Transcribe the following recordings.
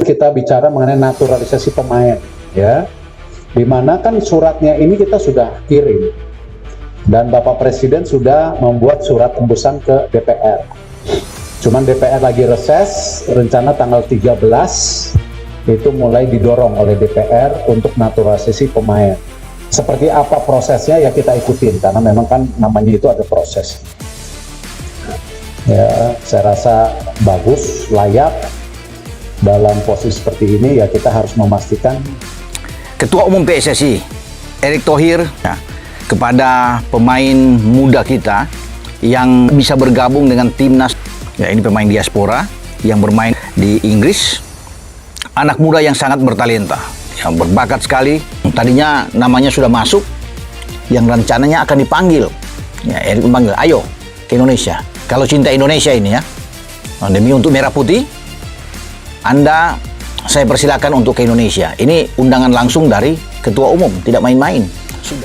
kita bicara mengenai naturalisasi pemain, ya. Dimana kan suratnya ini kita sudah kirim, dan Bapak Presiden sudah membuat surat tembusan ke DPR. Cuman DPR lagi reses, rencana tanggal 13 itu mulai didorong oleh DPR untuk naturalisasi pemain. Seperti apa prosesnya ya kita ikutin, karena memang kan namanya itu ada proses. Ya, saya rasa bagus, layak. Dalam posisi seperti ini ya kita harus memastikan. Ketua Umum PSSI Erick Thohir ya, kepada pemain muda kita yang bisa bergabung dengan timnas, ya ini pemain diaspora yang bermain di Inggris, anak muda yang sangat bertalenta, yang berbakat sekali. Tadinya namanya sudah masuk, yang rencananya akan dipanggil. Ya, Erick memanggil, ayo ke Indonesia. Kalau cinta Indonesia ini ya, demi untuk merah putih, Anda saya persilakan untuk ke Indonesia. Ini undangan langsung dari Ketua Umum, tidak main-main.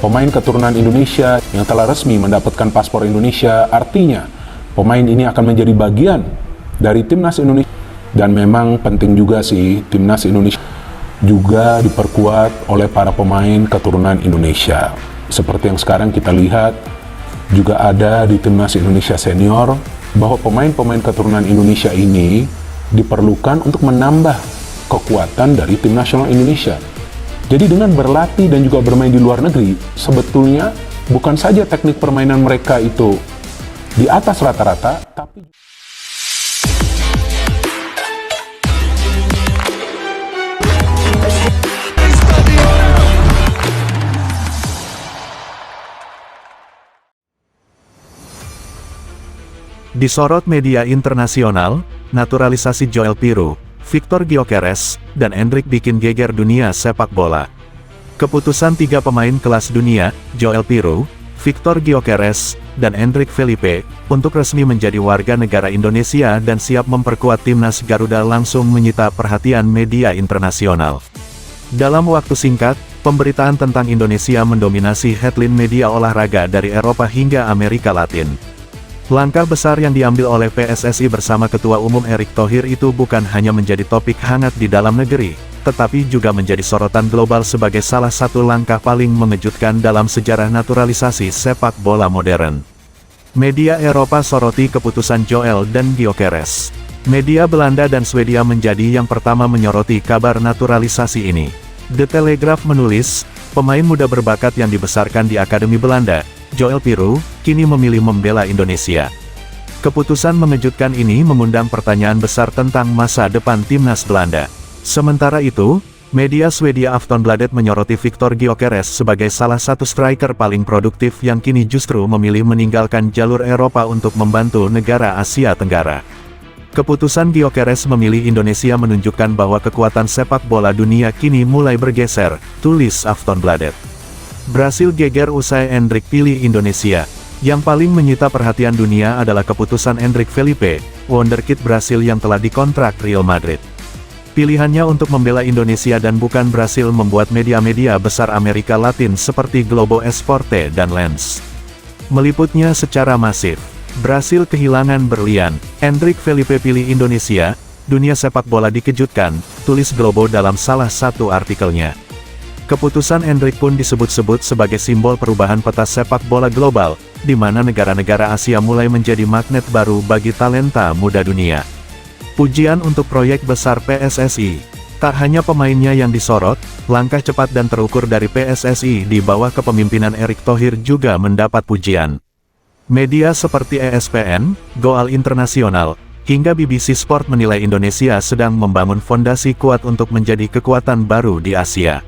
Pemain keturunan Indonesia yang telah resmi mendapatkan paspor Indonesia, artinya pemain ini akan menjadi bagian dari timnas Indonesia. Dan memang penting juga sih, timnas Indonesia juga diperkuat oleh para pemain keturunan Indonesia. Seperti yang sekarang kita lihat, juga ada di timnas Indonesia senior, bahwa pemain-pemain keturunan Indonesia ini diperlukan untuk menambah kekuatan dari tim nasional Indonesia. Jadi dengan berlatih dan juga bermain di luar negeri, sebetulnya bukan saja teknik permainan mereka itu di atas rata-rata, tapi disorot media internasional, naturalisasi Joel Piroe, Victor Gyökeres, dan Endrick bikin geger dunia sepak bola. Keputusan 3 pemain kelas dunia, Joel Piroe, Victor Gyökeres, dan Endrick Felipe, untuk resmi menjadi warga negara Indonesia dan siap memperkuat timnas Garuda langsung menyita perhatian media internasional. Dalam waktu singkat, pemberitaan tentang Indonesia mendominasi headline media olahraga dari Eropa hingga Amerika Latin. Langkah besar yang diambil oleh PSSI bersama Ketua Umum Erick Thohir itu bukan hanya menjadi topik hangat di dalam negeri, tetapi juga menjadi sorotan global sebagai salah satu langkah paling mengejutkan dalam sejarah naturalisasi sepak bola modern. Media Eropa soroti keputusan Joel dan Gyökeres. Media Belanda dan Swedia menjadi yang pertama menyoroti kabar naturalisasi ini. The Telegraph menulis, pemain muda berbakat yang dibesarkan di Akademi Belanda, Joel Piroe, kini memilih membela Indonesia. Keputusan mengejutkan ini mengundang pertanyaan besar tentang masa depan timnas Belanda. Sementara itu, media Swedia Aftonbladet menyoroti Victor Gyökeres sebagai salah satu striker paling produktif yang kini justru memilih meninggalkan jalur Eropa untuk membantu negara Asia Tenggara. Keputusan Gyökeres memilih Indonesia menunjukkan bahwa kekuatan sepak bola dunia kini mulai bergeser, tulis Aftonbladet. Brasil geger usai Endrick pilih Indonesia. Yang paling menyita perhatian dunia adalah keputusan Endrick Felipe, wonderkid Brasil yang telah dikontrak Real Madrid. Pilihannya untuk membela Indonesia dan bukan Brasil membuat media-media besar Amerika Latin seperti Globo Esporte dan Lens meliputnya secara masif. Brasil kehilangan berlian, Endrick Felipe pilih Indonesia, dunia sepak bola dikejutkan, tulis Globo dalam salah satu artikelnya. Keputusan Endrick pun disebut-sebut sebagai simbol perubahan peta sepak bola global, di mana negara-negara Asia mulai menjadi magnet baru bagi talenta muda dunia. Pujian untuk proyek besar PSSI. Tak hanya pemainnya yang disorot, langkah cepat dan terukur dari PSSI di bawah kepemimpinan Erick Thohir juga mendapat pujian. Media seperti ESPN, Goal Internasional, hingga BBC Sport menilai Indonesia sedang membangun fondasi kuat untuk menjadi kekuatan baru di Asia.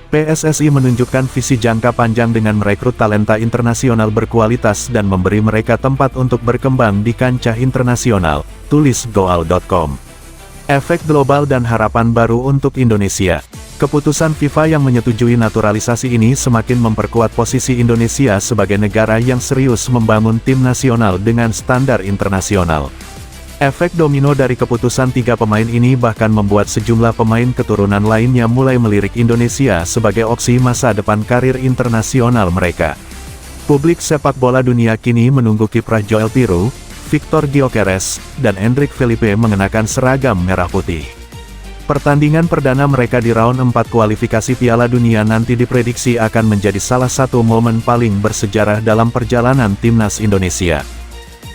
PSSI menunjukkan visi jangka panjang dengan merekrut talenta internasional berkualitas dan memberi mereka tempat untuk berkembang di kancah internasional, tulis Goal.com. Efek global dan harapan baru untuk Indonesia. Keputusan FIFA yang menyetujui naturalisasi ini semakin memperkuat posisi Indonesia sebagai negara yang serius membangun tim nasional dengan standar internasional. Efek domino dari keputusan 3 pemain ini bahkan membuat sejumlah pemain keturunan lainnya mulai melirik Indonesia sebagai opsi masa depan karir internasional mereka. Publik sepak bola dunia kini menunggu kiprah Joel Piroe, Victor Gyökeres, dan Endrick Felipe mengenakan seragam merah putih. Pertandingan perdana mereka di round 4 kualifikasi Piala Dunia nanti diprediksi akan menjadi salah satu momen paling bersejarah dalam perjalanan timnas Indonesia.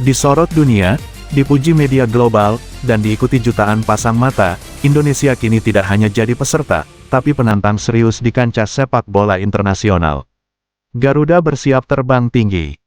Disorot dunia, dipuji media global, dan diikuti jutaan pasang mata, Indonesia kini tidak hanya jadi peserta, tapi penantang serius di kancah sepak bola internasional. Garuda bersiap terbang tinggi.